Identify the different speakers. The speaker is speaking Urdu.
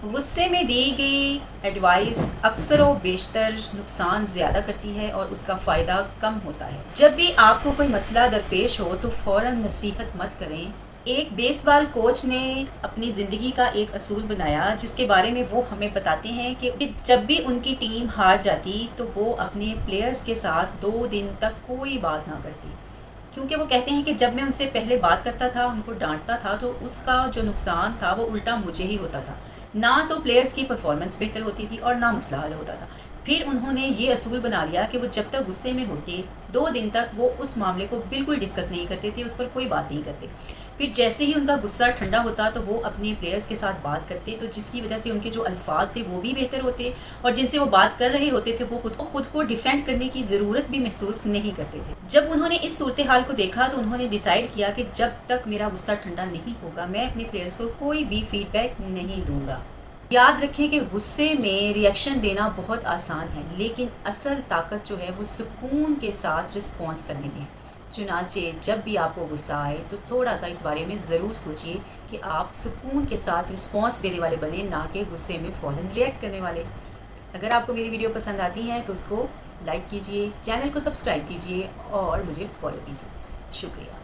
Speaker 1: غصے میں دی گئی ایڈوائس اکثر و بیشتر نقصان زیادہ کرتی ہے اور اس کا فائدہ کم ہوتا ہے۔ جب بھی آپ کو کوئی مسئلہ درپیش ہو تو فوراً نصیحت مت کریں۔ ایک بیس بال کوچ نے اپنی زندگی کا ایک اصول بنایا جس کے بارے میں وہ ہمیں بتاتے ہیں کہ جب بھی ان کی ٹیم ہار جاتی تو وہ اپنے پلیئرز کے ساتھ 2 دن تک کوئی بات نہ کرتی، کیونکہ وہ کہتے ہیں کہ جب میں ان سے پہلے بات کرتا تھا، ان کو ڈانٹتا تھا، تو اس کا جو نقصان تھا وہ الٹا مجھے ہی ہوتا تھا، نہ تو پلیئرز کی پرفارمنس بہتر ہوتی تھی اور نہ مسئلہ حل ہوتا تھا۔ پھر انہوں نے یہ اصول بنا لیا کہ وہ جب تک غصے میں ہوتے 2 دن تک وہ اس معاملے کو بالکل ڈسکس نہیں کرتے تھے، اس پر کوئی بات نہیں کرتے۔ پھر جیسے ہی ان کا غصہ ٹھنڈا ہوتا تو وہ اپنے پلیئرز کے ساتھ بات کرتے، تو جس کی وجہ سے ان کے جو الفاظ تھے وہ بھی بہتر ہوتے اور جن سے وہ بات کر رہے ہوتے تھے وہ خود کو ڈیفینڈ کرنے کی ضرورت بھی محسوس نہیں کرتے تھے۔ جب انہوں نے اس صورتحال کو دیکھا تو انہوں نے ڈیسائیڈ کیا کہ جب تک میرا غصہ ٹھنڈا نہیں ہوگا میں اپنے پلیئرز کو کوئی بھی فیڈ بیک نہیں دوں گا۔ یاد رکھیں کہ غصے میں ری ایکشن دینا بہت آسان ہے، لیکن اصل طاقت جو ہے وہ سکون کے ساتھ رسپانس کرنے میں ہے۔ چنانچہ جب بھی آپ کو غصہ آئے تو تھوڑا سا اس بارے میں ضرور سوچئے کہ آپ سکون کے ساتھ رسپانس دینے والے بنیں، نہ کہ غصے میں فوراً ریئیکٹ کرنے والے۔ اگر آپ کو میری ویڈیو پسند آتی ہیں تو اس کو لائک کیجئے، چینل کو سبسکرائب کیجئے اور مجھے فالو کیجئے۔ شکریہ۔